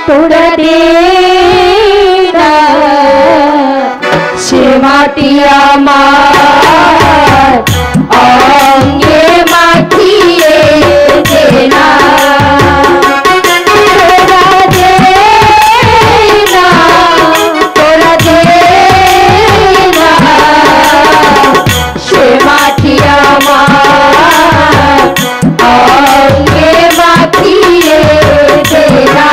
তোরা দে না, সে মাটি আমার অঙ্গে মাখিয়ে দে না, তোরা দে না, তোরা দে না, সে মাটি আমার অঙ্গে মাখিয়ে দে না।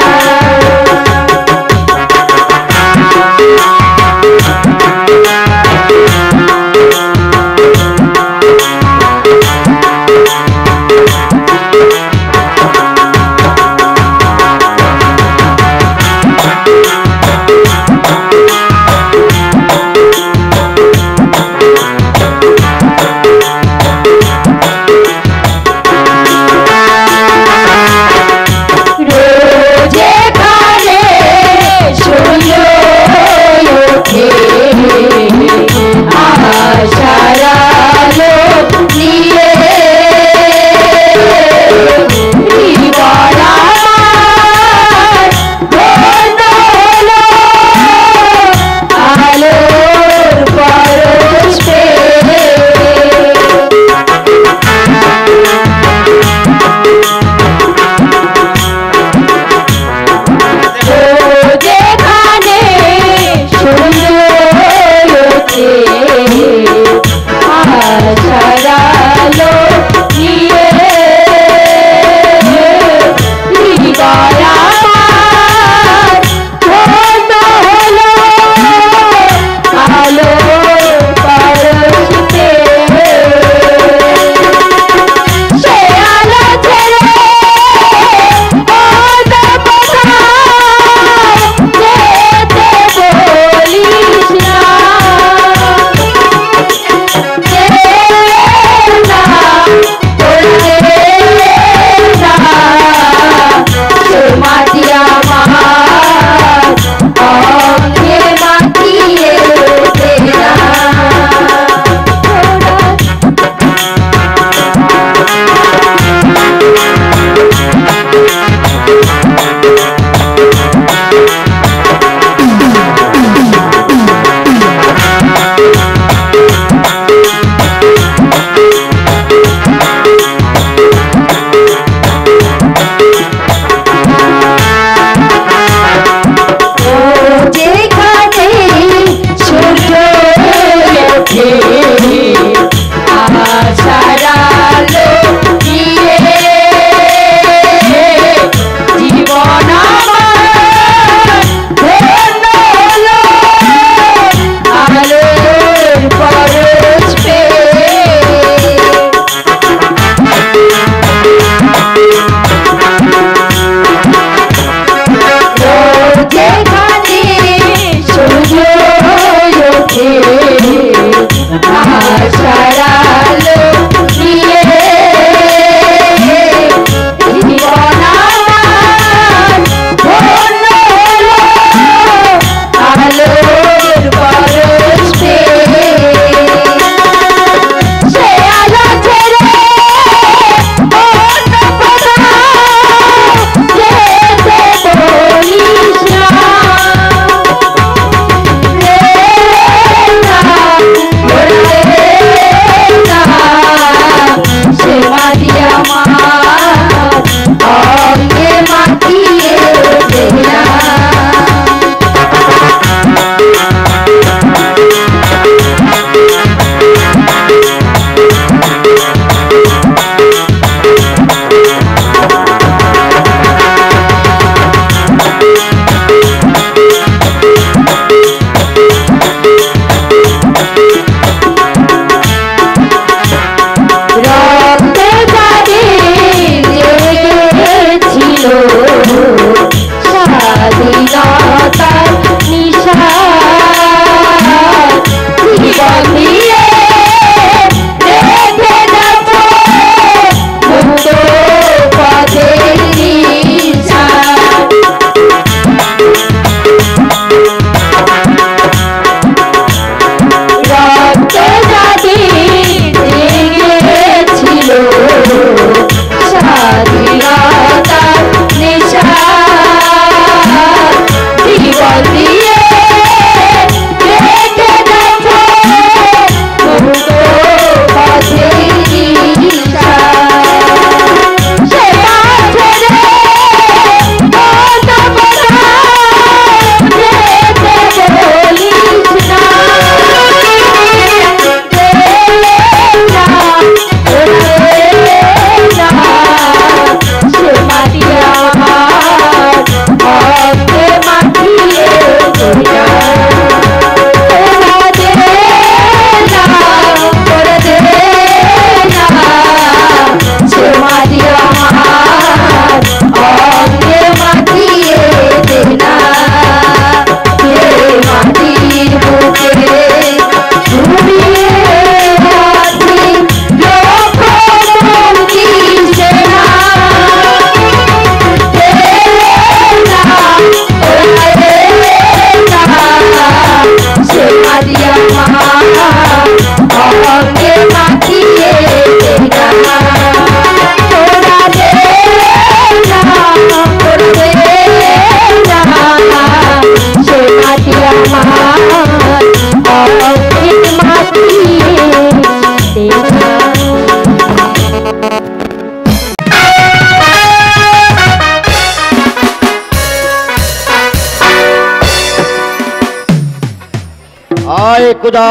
হায় খোদা,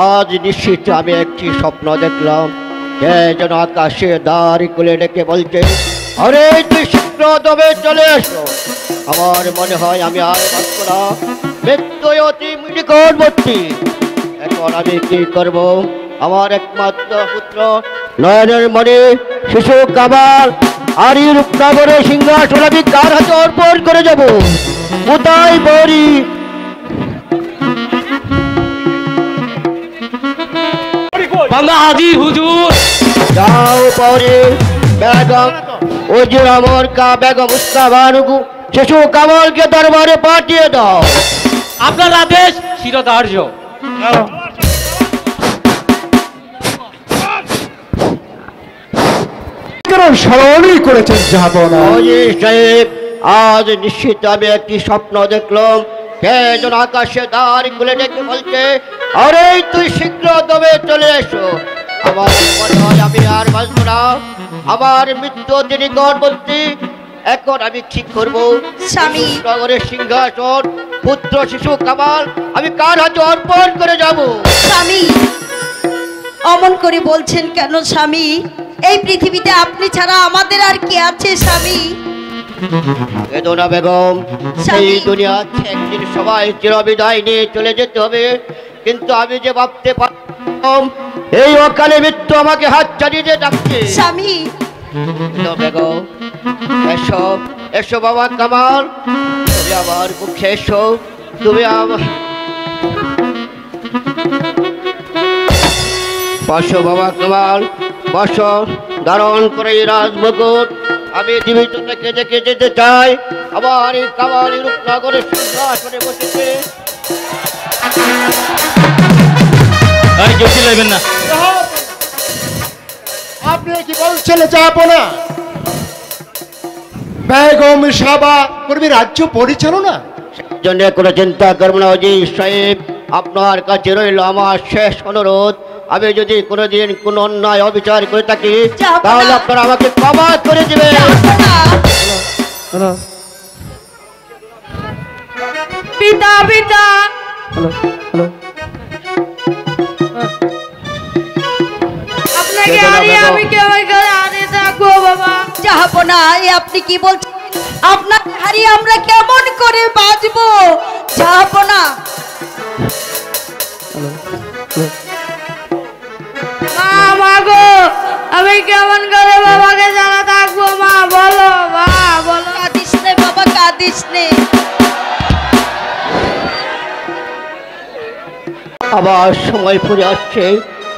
আজ নিশ্চিত আমি একটি স্বপ্ন দেখলাম। কে যেন আকাশে দাঁড়ি খুলে ডেকে বলছে, আরে তুই শীঘ্র তবে চলে এসো। আমার মনে হয় আমি আর বাঁচব না, মৃত্যু অতি নিকটবর্তী। এখন আমি কি করব? আমার একমাত্র পুত্র নয়নের মণি শিশু কামাল আর এই রূপনগরে সিংহাসন আমি কার হাতে অর্পণ করে যাব? কোথায় বড়ি? বাংলা হাজির হুজুর। যাও পরে বেগম ওজির আমর কা বেগম মুস্তাফানুগু শিশু কামালকে দরবারে পাঠিয়ে দাও। আপনার আদেশ শিরোধার্য। স্মরণই করেছেন জাহাপনা। ওজির সাহেব, আজ নিশ্চিত আমি একটি স্বপ্ন দেখলাম। কে যেন আকাশে দাঁড়ি খুলে ডেকে বলছে, আরে তুই শীঘ্র তবে চলে এসো। আমার মনে হয় আমি আর বাঁচব না, আমার মৃত্যু অতি নিকটবর্তী। এখন আমি ঠিক করবো স্বামী। নগরের সিংহাসন পুত্র শিশু কামাল আমি কার হাতে অর্পণ করে যাব? স্বামী, অমন করে বলছেন কেন স্বামী? এই পৃথিবীতে আপনি ছাড়া আমাদের আর কে আছে স্বামী? বেদনা বেগম, স্বামী। এই দুনিয়া থেকে একদিন সবাই চিরবিদায় নিয়ে চলে যেতে হবে, কিন্তু আমি যে ভাবতে পারলাম এই অকালে মৃত্যু আমাকে হাত চালিয়ে দিয়ে ডাকছে। স্বামী, বেদনা বেগম, এসো এসো বাবা কামাল, তুমি আমার মুখে এসো। তুমি আমার বসো বাবা কামাল, বসো। ধারণ করে এই রাজমুকুট আমি জীবিত থেকে দেখে যেতে চাই। আবার এই কামাল রূপনগরের সিংহাসনে বসেছে। আরে কেউ চিল্লাইবেন না। আপনি কি বলছেন জাহাপনা? বেগম সাবা করবি রাজ্য পরিচালনা? জন্য কোনো চিন্তা করবো না অজির সাহেব, আপনার কাছে রইল আমার শেষ অনুরোধ। আমি যদি কোনোদিন কোনো অন্যায় অবিচার করে থাকি যাবো না। তাহলে আপনারা আমাকে ক্ষমা করে দিবেন। পিতা পিতা, আপনাকে হারিয়ে আমি কেমন করে হারিয়ে থাকবো বাবা? যাবো না। আপনি কি বলছেন? আপনাকে হারিয়ে আমরা কেমন করে বাঁচবো? যাবো না। মা, মা গো, আমি কেমন করে বাবাকে জানা থাকবো? মা বলো, মা বলো। কাঁদিস নে বাবা, কাঁদিস নে। আবার সময় ফুরে আসছে,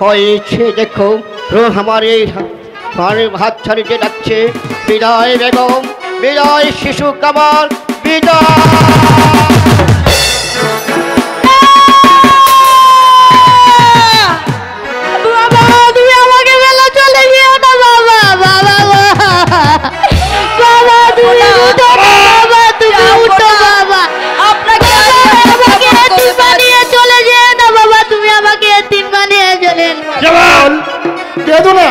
হয়েছে দেখো আমার এই হাত ছাড়িয়ে ডাকছে। বিদায় বেগম, বিদায় শিশু কামাল, বিদায়। বাবা, তুমি আমাকে ফেলে চলে গিয়ে না বাবা। বাবা, বাবা তুমি উঠো না বাবা, তুমি উঠো বাবা। আপনাকে আমাকে এতিম বানিয়ে চলে যেও না বাবা, তুমি আমাকে এতিম বানিয়ে চলে জওয়ান কেঁদো না,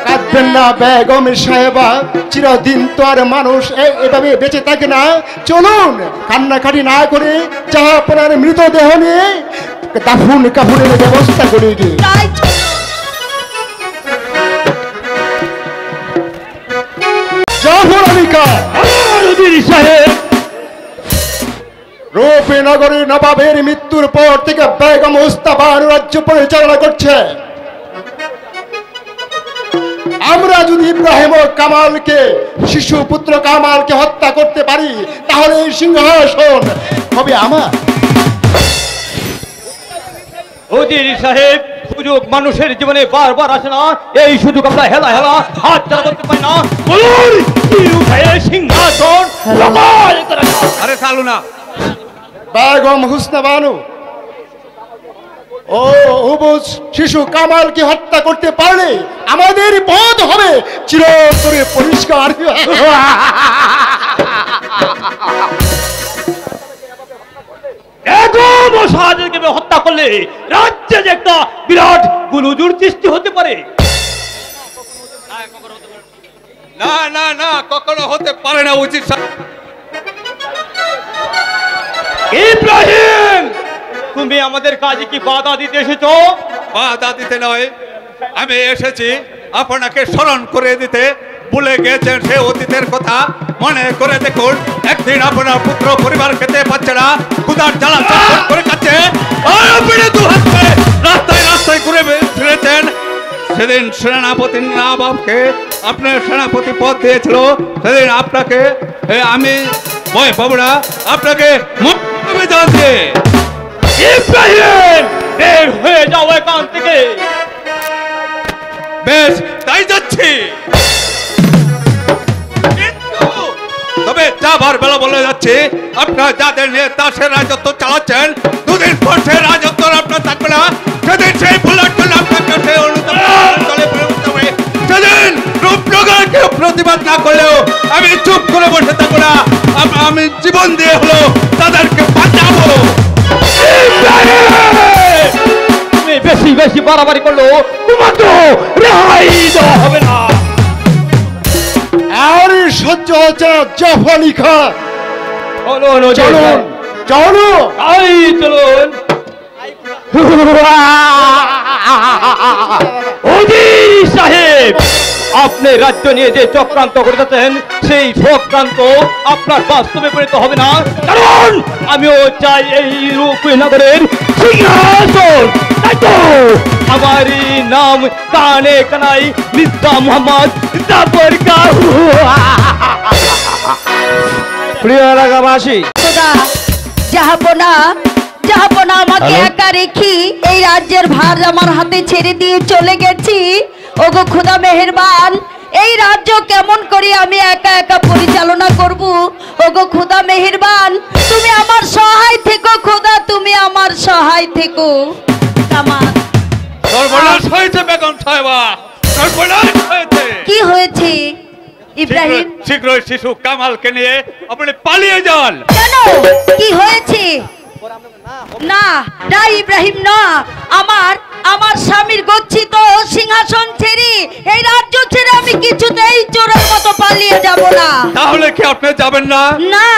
কাঁদবেন না বেগম সাহেবা। চিরদিন তো আর মানুষ এভাবে বেঁচে থাকে না। চলুন কান্নাকাটি না করে জাহাপনার মৃতদেহ নিয়ে দাফন কাফনের ব্যবস্থা করে দিই। জাফরানিকা সাহেব, রূপনগরের নবাবের মৃত্যুর পর থেকে বেগম মুস্তাফার রাজ্য পরিচালনা করছে। আমরা যদি ইব্রাহিম ও কামালকে, শিশু পুত্র কামালকে হত্যা করতে পারি তাহলে এই সিংহাসন হবে আমার। উজির সাহেব, সুযোগ মানুষের জীবনে বারবার আসে না। এই সুযোগ আমরা হেলা হেলা হাত ছাড়া করতে পারি না। বলুন কি উঠায় সিংহাসন দখল করে নাও। আরে চালু না। বেগম হুসনা বানু ও অবুজ শিশু কামালকে হত্যা করতে পারলে আমাদের পথ হবে চিরতরে পরিষ্কার। বেগম ও শাহজাহানকে হত্যা করলে রাজ্যে যে একটা বিরাট গুলুজুর সৃষ্টি হতে পারে। না না না, কখনো হতে পারে না। উচিত ইব্রাহিম, তুমি আমাদের কাজে কি বাধা দিতে এসেছো? বাধা দিতে নয়, আমি এসেছি আপনাকে স্মরণ করে দিতে। ভুলে গেছেন সে অতীতের কথা, মনে করে দেখুন। একদিন আপনার পুত্র পরিবার খেতে পাচ্ছে না, ক্ষুধার জ্বালা চটপট করে কাছে রাস্তায় রাস্তায় ঘুরে ফিরেছেন। সেদিন সেনাপতির নবাবকে আপনার সেনাপতি পদ দিয়েছিল, সেদিন আপনাকে আমি ভয় পাবো না, আপনাকে জানছে। ইব্রাহিম, বের হয়ে যাও এখান থেকে। বেশ, তাই যাচ্ছি। তবে যাবার বেলা বলে যাচ্ছে, আপনার যাদের নিয়ে দাসের রাজত্ব চালাচ্ছেন, দুদিন পর সেই রাজত্ব আপনার থাকবে না। সেদিন সেই বুলেট চলে আপনাকে সেই অনুতলে পরিণত হবে। সেদিন রূপনগরকে প্রতিবাদ না করলেও আমি চুপ করে বসে থাকবো না। আমি জীবন দিয়ে হলো তাদেরকে বাঁচাবো। তুমি বেশি বেশি বাড়াবাড়ি করলো তোমাকে রেহাই দেওয়া হবে না। আর সহ্য হচ্ছে জাফরানি খা। চলুন চলুন চলুন তাই চলুন। ওজির সাহেব, আপনি রাজ্য নিয়ে যে চক্রান্ত করতেছেন, সেই চক্রান্ত আপনার বাস্তবে পরিণত হবে না। কারণ আমিও চাই এই রূপনগরের সিংহাসন। তাই তো আমারই নাম কানে কানাই মির্জা মোহাম্মদ জাফর খাঁ। প্রিয় এলাকাবাসী, খোদা, জাহাপনা জাহাপনা আমাকে হ্যালো? একা রেখি এই রাজ্যের ভার আমার হাতে ছেড়ে দিয়ে চলে গেছি। ওগো খোদা মেহেরবান, এই রাজ্য কেমন করে আমি একা একা পরিচালনা করব? ওগো খোদা মেহেরবান, তুমি আমার সহায় থেকো খোদা, তুমি আমার সহায় থেকো। আমার সর্বনাশ হয়েছে বেগম সাহেবা, সর্বনাশ হয়েছে। কি হয়েছে ইব্রাহিম? শীঘ্রই শিশু কামালকে নিয়ে আপনি পালিয়ে যান। কেন, কি হয়েছে? না না ইব্রাহিম, না। আমার স্বামীর গচ্ছিত সিংহাসন ছেড়ে, এই রাজ্য ছেড়ে আমি কিছুতেই চোরের মতো পালিয়ে যাব না। তাহলে কি আপনি যাবেন না? না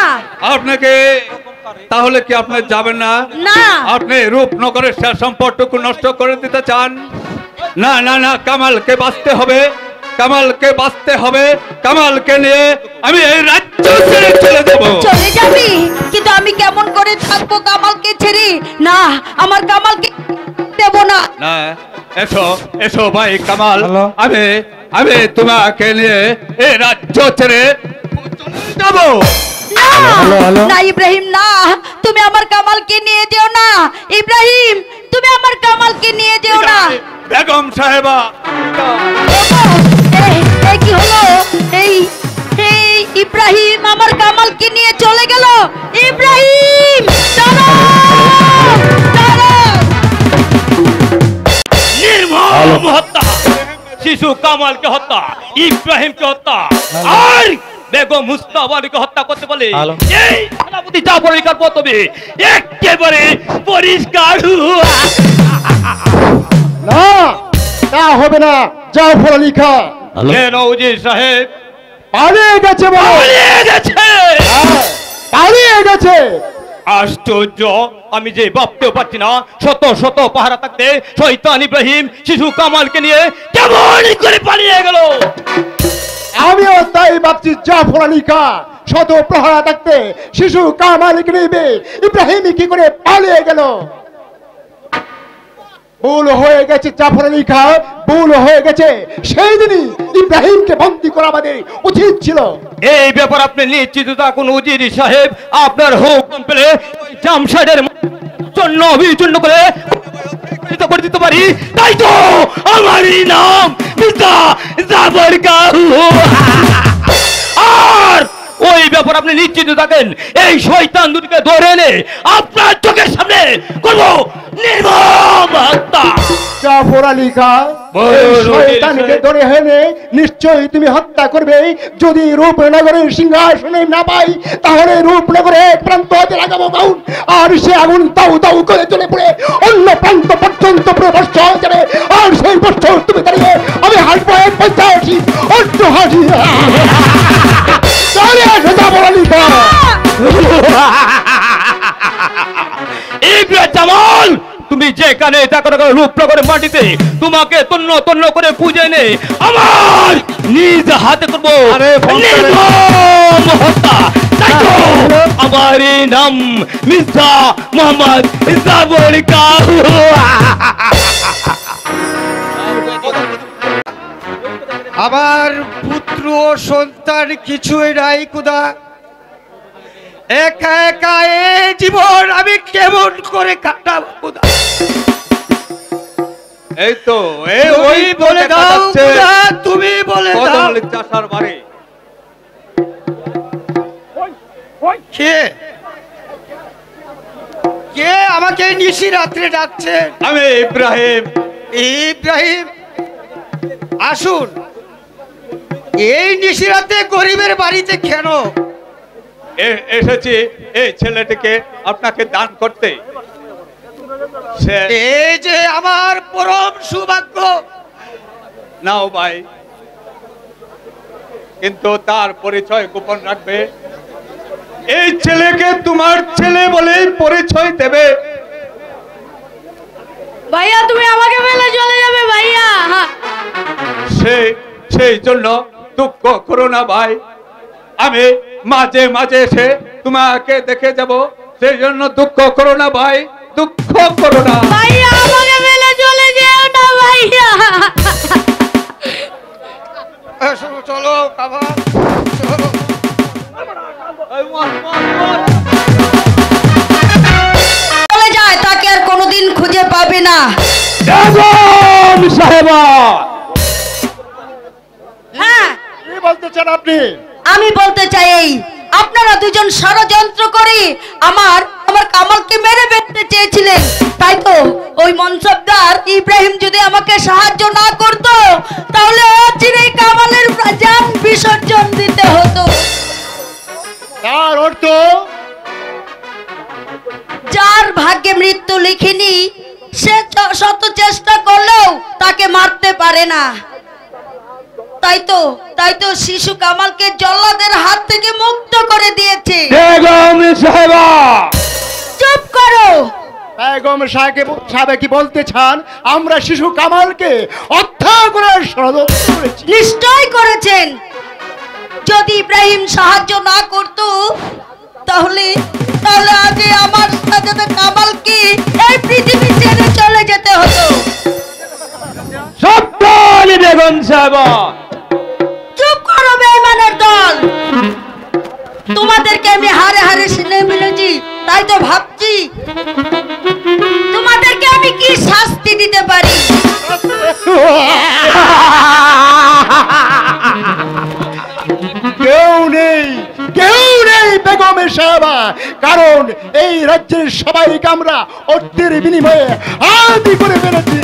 তাহলে কি আপনি যাবেন না? না। আপনি রূপনগরের শেষ সম্পদটুকু নষ্ট করে দিতে চান? না না না, কামালকে বাঁচতে হবে, কামালকে বাঁচতে হবে। কামালকে নিয়ে আমি এই রাজ্য ছেড়ে চলে যাব। চলে যাবি? কিন্তু আমি কেমন করে থাকবো কামালকে ছেড়ে? না, আমার কামালকে দেব না। না, এসো এসো ভাই কামাল, আমি তোমাকে নিয়ে এই রাজ্য ছেড়ে যাব। না না ইব্রাহিম, না, তুমি আমার কামালকে নিয়ে যেও না। ইব্রাহিম, তুমি আমার কামালকে নিয়ে যেও না। বেগম সাহেবা, এই কি হলো? এই এই ইব্রাহিম আমার কামালকে নিয়ে চলে গেল। ইব্রাহিম, দাঁড়াও, দাঁড়াও। নির্মম হত্যা, শিশু কামালকে হত্যা, ইব্রাহিমকে হত্যা, আর বেগম মুস্তাফাকে হত্যা করতে বলে এই সেনাপতি জাফর খাঁর পদবি একেবারে পরিষ্কার। না, তা হবে না। জাফর আলী খা কেন উজির সাহেব? পালিয়ে গেছে বলে। পালিয়ে গেছে? হ্যাঁ, পালিয়ে গেছে। আশ্চর্য, আমি যে ভাবতেও পারছি না, শত শত পাহারা থাকতে শয়তান ইব্রাহিম শিশু কামালকে নিয়ে কেমন করে পালিয়ে গেল। আমিও তাই ভাবছি। জাফর আলী খা শত প্রহারা থাকতে শিশু কামালকে নিবে, ইব্রাহিম কি করে পালিয়ে গেল? ভুল হয়ে গেছে জাফর আলী খা, ভুল হয়ে গেছে। সেই দিনই ইব্রাহিমকে বন্দী করা আমাদের উচিত ছিল। এই ব্যাপার আপনি নিশ্চিত থাকুন উজির সাহেব, আপনার হুকুম পেলে জামশেদের জন্য অভিচন্ন করে দিতে পারি। তাই তো আমারই নাম মির্জা জাফর খাঁ। আর ওই ব্যাপার আপনি নিশ্চিত থাকেন, এই শয়তান দুটিকে ধরে এনে আপনার চোখের সামনে করব নির্মম হত্যা। জাফর আলী খা, এই শয়তানকে ধরে হেনে নিশ্চয়ই তুমি হত্যা করবে। যদি রূপনগরের সিংহাসনে না পাই, তাহলে রূপনগরে এক প্রান্ত হতে লাগাবো আগুন, আর সে আগুন দাউ দাউ করে চলে পড়ে অন্য প্রান্ত পর্যন্ত পুরো বর্ষ হয়ে যাবে। আর সেই বর্ষ তুমি দাঁড়িয়ে আমি হাসবো, এক পয়সা হাসি, অন্য হাসি। জাফর আলী খা, জামাল, তুমি যেখানে দেখো না কেন রূপ করে মাটিতে তোমাকে তন্ন তন্ন করে পুজো এনে আমার নিজ হাতে করবো নির্মম হত্যা। তাই তো আমার এই নাম মির্জা মোহাম্মদ ইসলামুল কাহ। আমার পুত্র ও সন্তান কিছুই নাই খোদা। একা একা এই জীবন আমি কেমন করে কাটাবো খোদা? এই তো এই ওই বলে দাও খোদা, তুমি বলে দাও। চাষার বাড়ি কে কে আমাকে নিশি রাত্রে ডাকছে? আমি ইব্রাহিম। ইব্রাহিম আসুন। এই নিশিরাতে গরিবের বাড়িতে কেন এসেছি এই ছেলেটিকে আপনাকে দান করতে। এই যে আমার পরম সৌভাগ্য। নাও ভাই, কিন্তু তার পরিচয় গোপন রাখবে। এই ছেলেকে তোমার ছেলে বলে পরিচয় দেবে। ভাইয়া তুমি আমাকে ফেলে চলে যাবে ভাইয়া। সেই জন্য দুঃখ করো না ভাই, আমি মাঝে মাঝে এসে তোমাকে দেখে যাব। সেই জন্য দুঃখ করো না ভাই, দুঃখ করো না ভাইয়া, আমাকে ফেলে চলে যেও না ভাইয়া। চলো বাবা চলো। চলে যায়, তাকে আর কোনোদিন খুঁজে পাবে না। বেগম সাহেবা, হ্যাঁ কি বলতে চান আপনি? আমি বলতে চাই এই আপনারা দুজন ষড়যন্ত্র করে আমার কামালকে মেরে ফেলতে চেয়েছিলেন। তাই তো ওই মনসবদার ইব্রাহিম যদি আমাকে সাহায্য না করত, তাহলে অচিরেই কামালের জান বিসর্জন দিতে হতো। তার অর্থ যার ভাগ্যে মৃত্যু লিখিনি সে শত চেষ্টা করলেও তাকে মারতে পারে না। তাই তো শিশু কামালকে জল্লাদের হাত থেকে মুক্ত করে দিয়েছে। বেগম সাহেবা, চুপ করো। বেগম সাহেব কি বলতে চান? আমরা শিশু কামালকে হত্যা করার ষড়যন্ত্র করেছি। নিশ্চয় করেছেন। যদি ইব্রাহিম সাহায্য না করত, তাহলে আগে আমার সাথে কামালকে এই পৃথিবী ছেড়ে চলে যেতে হতো। সত্য বেগম সাহেবা। চুপ করো বেঈমানের দল। তোমাদেরকে আমি হারে হারে সিনে মিলেছি, তাই তো ভাবছি তোমাদেরকে আমি কি শাস্তি দিতে পারি। কেউ নেই বেগমের সাহেবা, কারণ এই রাজ্যের সবাইকে আমরা অর্থের বিনিময়ে আদি করে ফেলেছি।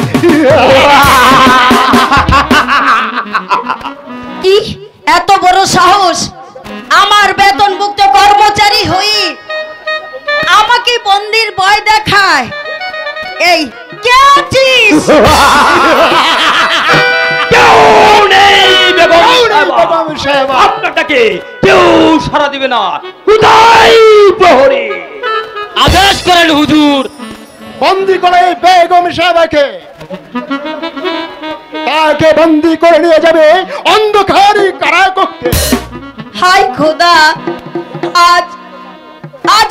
কি এত বড় সাহস! আমার বেতনভুক্ত কর্মচারী হই আমাকে বন্দির ভয় দেখায়। এই কে আছিস? বেগম সাহেবা, আপনাকে কেউ সাড়া দিবে না। কোথায় প্রহরী? আদেশ করেন হুজুর। বন্দি করে বেগম সাহেবাকে, তাকে বন্দি করে নিয়ে যাবে অন্ধকারী কারাকক্ষে। হাই খোদা, আজ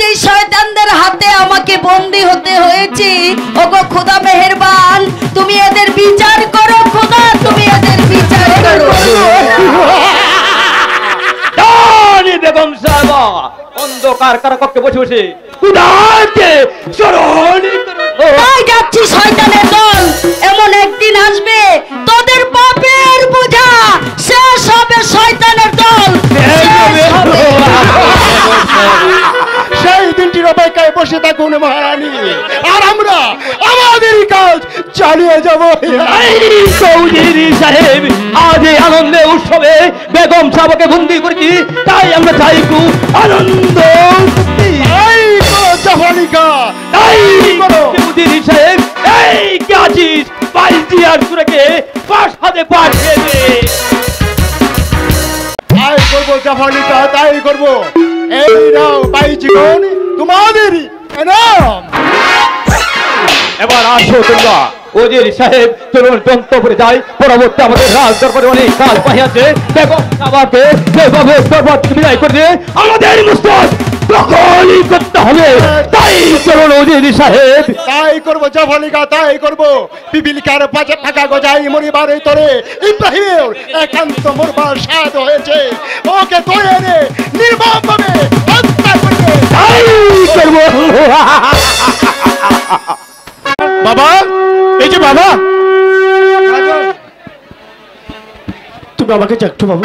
এই শয়তানদের হাতে আমাকে বন্দী হতে হয়েছে। ওগো খোদা মেহেরবান, তুমি এদের বিচার করো খোদা, তুমি এদের বিচার করো। বেগম সাহেবা অন্ধকার কারাকক্ষে বসে বসে খুদাকে স্মরণ করো। তাই যাচ্ছি শয়তানের দল। এমন একদিন আসবে তোদের পাপের বোঝা শেষ হবে। শয়তানের দল শেষ হবে। সেই দিনটির অপেক্ষায় বসে থাকুন মহারানী, আর আমরা আমাদের কাজ চালিয়ে যাব। চৌধুরী সাহেব, আজ এই আনন্দে উৎসবে বেগম সাহেবকে বন্দি করেছি, তাই আমরা চাই খুব আনন্দ। চৌধুরী সাহেব, এই কে আছিস? বাইজি আর সুরেকে পাশ হাতে পাঠিয়ে দে। তাই করবো জাফালিকা, তাই করবো। এই নাও বাইজিগণ, তোমাদের এনাম। আসো তোমরা। ওজির সাহেব চলুন তন্তপুরে যাই, পরবর্তী আমাদের রাজ দরবারে অনেক কাজ পাইয়াছে। বেগম সাবাকে সেভাবে দরবার থেকে বিদায় করে দিয়ে আমাদের মুস্তাদ দখলই করতে হবে। তাই চলুন ওজির সাহেব। তাই করবো জফলিকা, তাই করবো। পিপিলিকার পাশে ফাঁকা গজাই মরিবার এই তরে ইব্রাহিমের একান্ত মরবার স্বাদ হয়েছে। ওকে ধরে এনে নির্মমভাবে হত্যা করবে। তাই করবো। বাবা, এই যে বাবা, তুমি আমাকে চাকছো বাবা?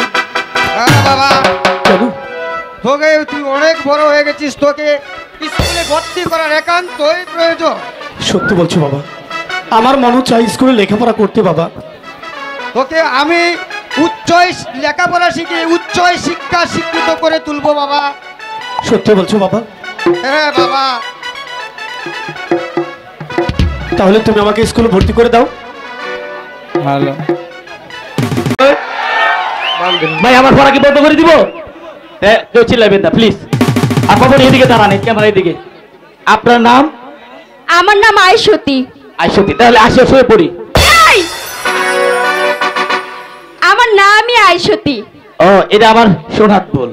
হ্যাঁ বাবা, কেন? তোকে তুই অনেক বড় হয়ে গেছিস, তোকে স্কুলে ভর্তি করার একান্তই প্রয়োজন। সত্যি বলছো বাবা, আমার মনে চাই স্কুলে লেখাপড়া করতে বাবা। তোকে আমি লেখাপড়া শিখিয়ে উচ্চ শিক্ষা শিক্ষিত করে তুলবো বাবা। সত্যি বলছো বাবা? হ্যাঁ বাবা। তাহলে তুমি আমাকে স্কুলে ভর্তি করে দাও। ভালো। ভাই আমার পড়া কি বন্ধ করে দিব? কেউ চিল্লাবেন না প্লিজ। আপনার এদিকে দাঁড়ান, ক্যামেরা এদিকে। আপনার নাম? আমার নাম আয়সতী। আয়সতী, তাহলে আসে শুয়ে পড়ি। এই! আমার নামই আয়সতী। ও, এটা আমার সোনাত বল।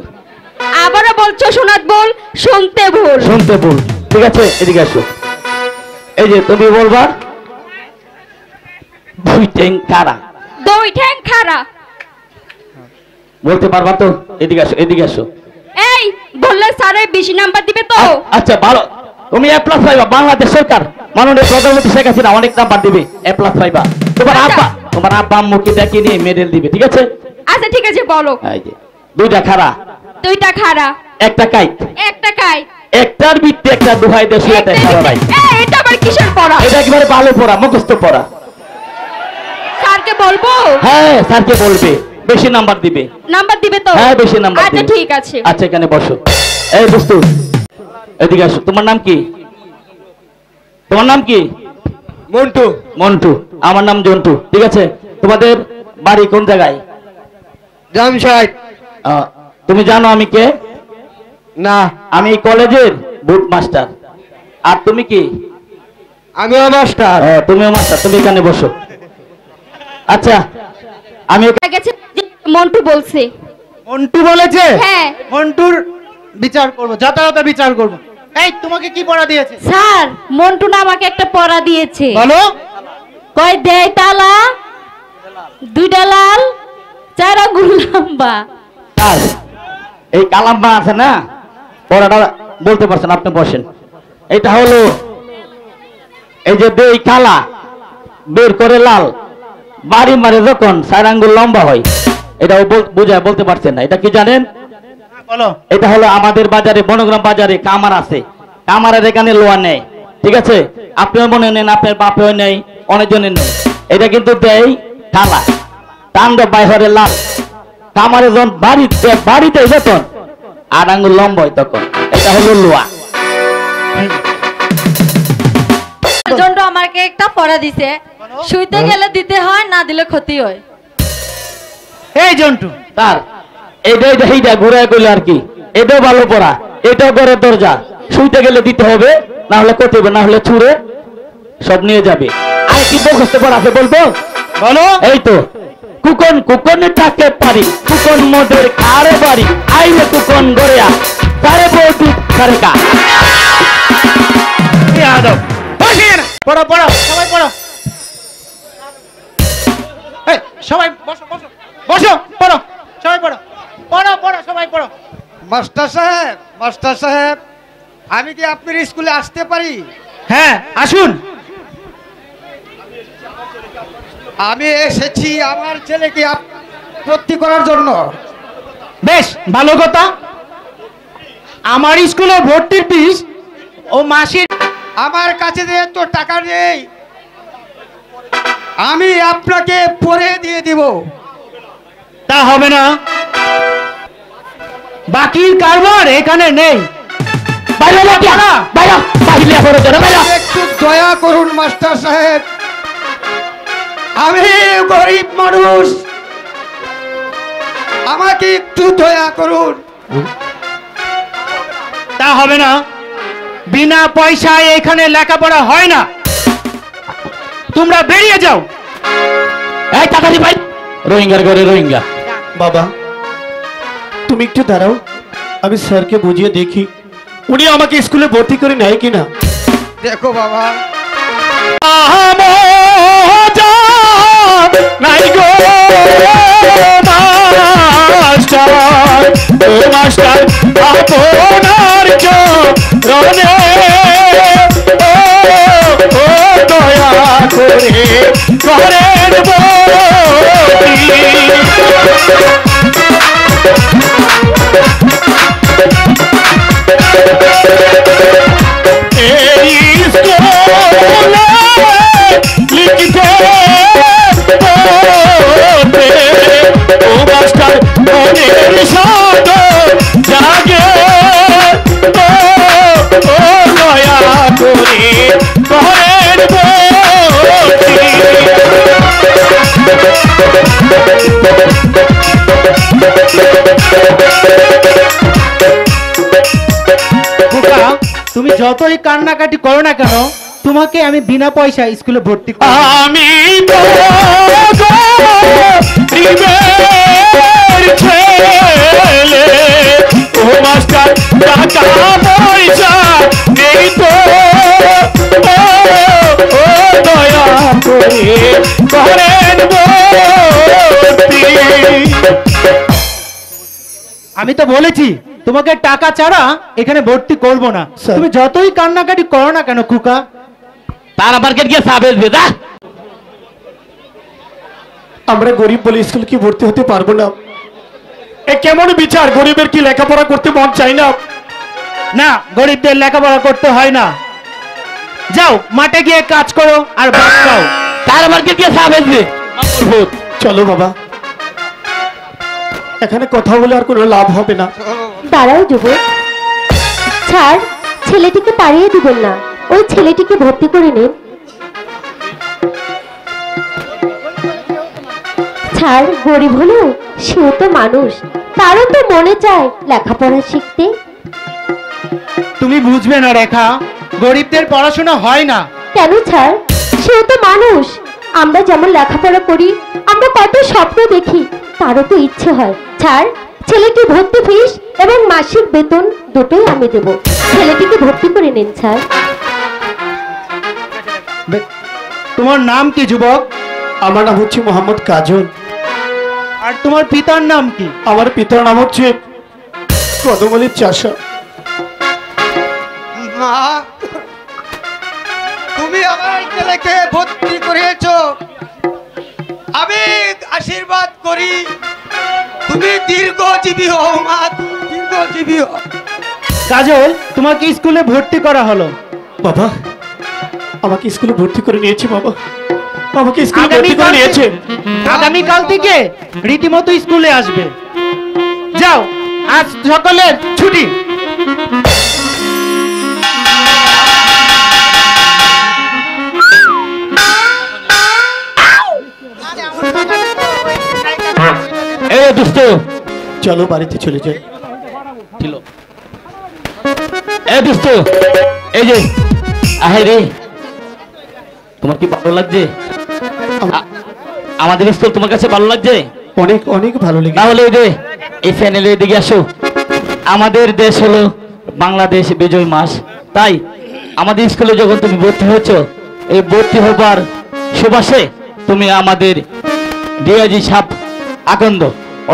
আবারও বলছো শোনাত বল, শুনতে ভুল। শুনতে বল, ঠিক আছে এদিকে আসো। এই যে তুমি বলবা দুই ঠ্যাং খাড়া, দুই ঠ্যাং খাড়া। বলতে পারবা তো? এদিকে আসো, এদিকে আসো। এই বললে স্যারের বেশি নাম্বার দিবে তো? আচ্ছা ভালো, তুমি এ প্লাস পাইবা। বাংলাদেশ সরকার মাননীয় প্রধানমন্ত্রী শেখ হাসিনা অনেক নাম্বার দিবে, এ প্লাস পাইবা। তোমার আব্বা আম্মুকে ডেকে নিয়ে মেডেল দিবে, ঠিক আছে? আচ্ছা ঠিক আছে বলো। এই যে দুইটা খাড়া, দুইটা খাড়া, একটা কাইট, একটা কাই, একটার ভিত্তি একটা দুহাই দেশে একটা খাড়া নাই। এটা আবার কিসের পড়া? এটা একেবারে ভালো পড়া, মুখস্থ পড়া। স্যারকে বলবো? হ্যাঁ স্যারকে বলবে, বেশি নাম্বার দিবে। নাম্বার দিবে তো? হ্যাঁ বেশি নাম্বার আচ্ছা দিবে। ঠিক আছে। আচ্ছা এখানে বসো। এই দোস্ত এদিকে আসো। তোমার নাম কি? তোমার নাম কি? মন্টু। মন্টু। আমার নাম জন্টু, ঠিক আছে? তোমাদের বাড়ি কোন জায়গায়? জামশাইদ। তুমি জানো আমি কে? না। আমি কলেজের বুট মাস্টার। আর তুমি কি? আমিও মাস্টার। তুমিও মাস্টার, তুমি এখানে বসো। আচ্ছা আমি গেছে মন্টু বলছে। মন্টু বলেছে? হ্যাঁ। মন্টুর বিচার করব, যথাযথ বিচার করব। এই তোমাকে কি পড়া দিয়েছে? স্যার মন্টু না আমাকে একটা পড়া দিয়েছে। বলো। কয় দেয় তালা, দুইটা লাল, চার আঙ্গুল লম্বা। আর এই কালাম্মা আছে না, পড়াটা বলতে পারছেন, আপনি বসেন। এটা হলো এই যে দেই কালা, বের করে লাল, বাড়ি মারে যখন চার আঙ্গুল লম্বা হয়। এটাও বুঝায় বলতে পারছেন না। এটা কি জানেন? বলো। এটা হলো আমাদের বাজারে, বনগ্রাম বাজারে কামার আছে, কামারের এখানে লোয়া নেয়, ঠিক আছে? আপনিও মনে নেন, আপনার বাপেও নেই, অনেকজনের নেই। এটা কিন্তু দেয় কালা, টান্ড বাইরে লাল। কামারে যখন বাড়িতে যখন 8 আঙ্গুল লম্বা হয় তখন এটা হলো লোয়া। জন্য আমাকে একটা পড়া দিছে, শুইতে গেলে দিতে হয়, না দিলে ক্ষতি হয়। এই জন্টু তার এইটা ঘুরে গেল আর কি। এটাও ভালো পড়া, এটাও ঘরের দরজা। শুইতে গেলে দিতে হবে, না হলে ক্ষতি হবে, না হলে ছুঁড়ে সব নিয়ে যাবে। আর কি মুখস্থ পড়া আছে বলবো? বলো। এই তো, কুকন থাকে পারি, কুকন মোদের কারে বাড়ি, আইলে কুকন গড়িয়া তারে বউটু কারে কা। পড়ো পড়ো, সবাই পড়ো। এই সবাই বসো বসো বসো, পড়ো সবাই পড়ো, পড়ো পড়ো সবাই পড়ো। মাস্টার সাহেব, মাস্টার সাহেব, আমি কি আপনার স্কুলে আসতে পারি? হ্যাঁ আসুন। আমি এসেছি আমার ছেলেকে ভর্তি করার জন্য। বেশ ভালো কথা। আমার স্কুলে ভর্তির ফিস ও মাসির আমার কাছে যে তো টাকা নেই, আমি আপনাকে পরে দিয়ে দিব। তা হবে না, বাকির কারবার এখানে নেই। একটু দয়া করুন মাস্টার সাহেব, আমি গরিব মানুষ, আমাকে একটু দয়া করুন। তা হবে না, বিনা পয়সায় এখানে লেখাপড়া হয় না। তোমরা বেরিয়ে যাও। এই তাড়াতাড়ি ভাই, রোহিঙ্গার ঘরে রোহিঙ্গা। বাবা তুমি একটু দাঁড়াও, আমি স্যারকে বুঝিয়ে দেখি উনি আমাকে স্কুলে ভর্তি করে নেয় কিনা। দেখো বাবা, নাই গো মাস্টার, ও মাস্টার আপনার চরণে ও দয়া করে করেন বলি। এই স্কুলে লিখতে পড়তে ও মাস্টার মনের সাদ জাগে, ও দয়া করে করেন খোকা, তুমি যতই কান্নাকাটি করো না কেন, তোমাকে আমি বিনা পয়সা স্কুলে ভর্তি করব। আমি তো গরিবের ছেলে, ও মাস্টার টাকা পয়সা নেই তো, ও দয়া করে করেন ভর্তি। আমি তো বলেছি তোমাকে টাকা ছাড়া এখানে ভর্তি করব না। স্যার। তুমি যতই কান্নাকাটি করো না কেন খোকা। তার মার্কেট গিয়ে চা বেচবে, যা। আমরা গরিব বলে স্কুল কি ভর্তি হতে পারবো না? এ কেমন বিচার? গরিবের কি লেখাপড়া করতে মন চাই না? না, গরিবদের লেখাপড়া করতে হয় না। যাও মাঠে গিয়ে কাজ করো আর ভাত খাও। তার মার্কেট গিয়ে চা বেচবে। চলো বাবা, এখানে কথা বলে আর কোনো লাভ হবে না। দাঁড়াও যুবক, ছাড়, ছেলেটিকে তাড়িয়ে দিবেন না, ওই ছেলেটিকে ভর্তি করে নিন। ছাড়, গরিব হলেও সেও তো মানুষ, তারও তো মনে চায় লেখাপড়া শিখতে। তুমি বুঝবে না রেখা, গরিবদের পড়াশোনা হয় না। কেন ছাড়, সেও তো মানুষ। আমরা যেমন লেখাপড়া করি, আমরা কত স্বপ্ন দেখি, তারও তো ইচ্ছে হয়। ছাড়, ছেলেটি ভর্তি ফিস এবং মাসিক বেতন দুটোই আমি দেব। ছেলেটিকে ভর্তি করে নিন ছাড়। তোমার নাম কি যুবক? আমার নাম হচ্ছে মোহাম্মদ কাজল। আর তোমার পিতার নাম কি? আমার পিতার নাম হচ্ছে কদমলির চাষা। মা, তুমি আমার ছেলেকে ভর্তি করিয়েছো, আমি আশীর্বাদ করি তুমি দীর্ঘজীবী হও মা, তুমি দীর্ঘজীবী হও। কাজল, তোমাকে স্কুলে ভর্তি করা হলো। বাবা আমাকে স্কুলে ভর্তি করে নিয়েছে, বাবা আমাকে স্কুলে ভর্তি করে নিয়েছে। আগামীকাল থেকে রীতিমতো স্কুলে আসবে। যাও, আজ সকলের ছুটি। এ দোস্ত, চলো বাড়িতে চলে যাই। ছিল এ দোস্ত, এই যে আহে রে, তোমার কি ভালো লাগছে? আমাদের স্কুল তোমার কাছে ভালো লাগছে? অনেক অনেক ভালো লেগে। তাহলে এই যে এই চ্যানেলের দিকে আসো। আমাদের দেশ হলো বাংলাদেশ বিজয় মাস, তাই আমাদের স্কুলে যখন তুমি ভর্তি হয়েছো, এই ভর্তি হবার সুবাসে তুমি আমাদের ডিআইজি সাহেব আকন্দ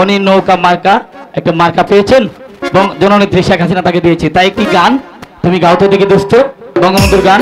উনি নৌকা মার্কা একটা মার্কা পেয়েছেন এবং জননেত্রী শেখ হাসিনা তাকে দিয়েছে। তাই একটি গান তুমি গাও তো দেখি দোস্ত, বঙ্গবন্ধুর গান।